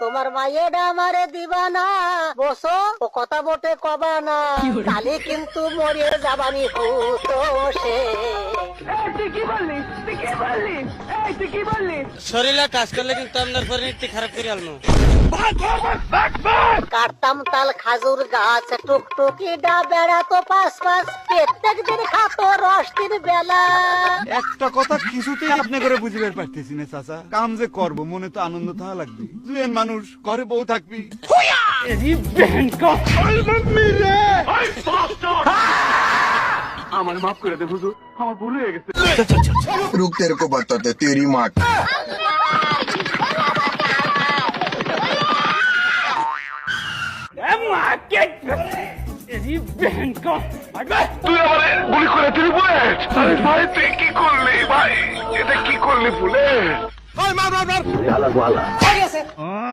তোমার মায়েরা আমারে দিবা না, বসো ও কথা বটে কবা না, কালি কিন্তু মরে যাবানি হুতো সে। শরীরে কাজ করলে কিন্তু আপনার পরিণতি খারাপ করে আলমু। কাটতাম তাল খাজুর গাছ, টুকটুকি ডা বেড়াতো পাশ পাশ, প্রত্যেক দিন খাতো রস 3 বেলা। একটা কথা কিছুতেই আপনি করে বুঝবার পারতেছি না চাচা, কাম যে করব মনে তো আনন্দ থাকা লাগবে। জুয়েন মানুষ, ঘরে বউ থাকবি। আমার মাফ করে দে হুজুর, আমার ভুল হয়ে গেছে। रुक तेरे को बताते तेरी माँ তুই আমারে গুলি করে দিলি বুলেট। আরে ভাই তুই কি করলি ভাই, এটা কি করলি বুলেট?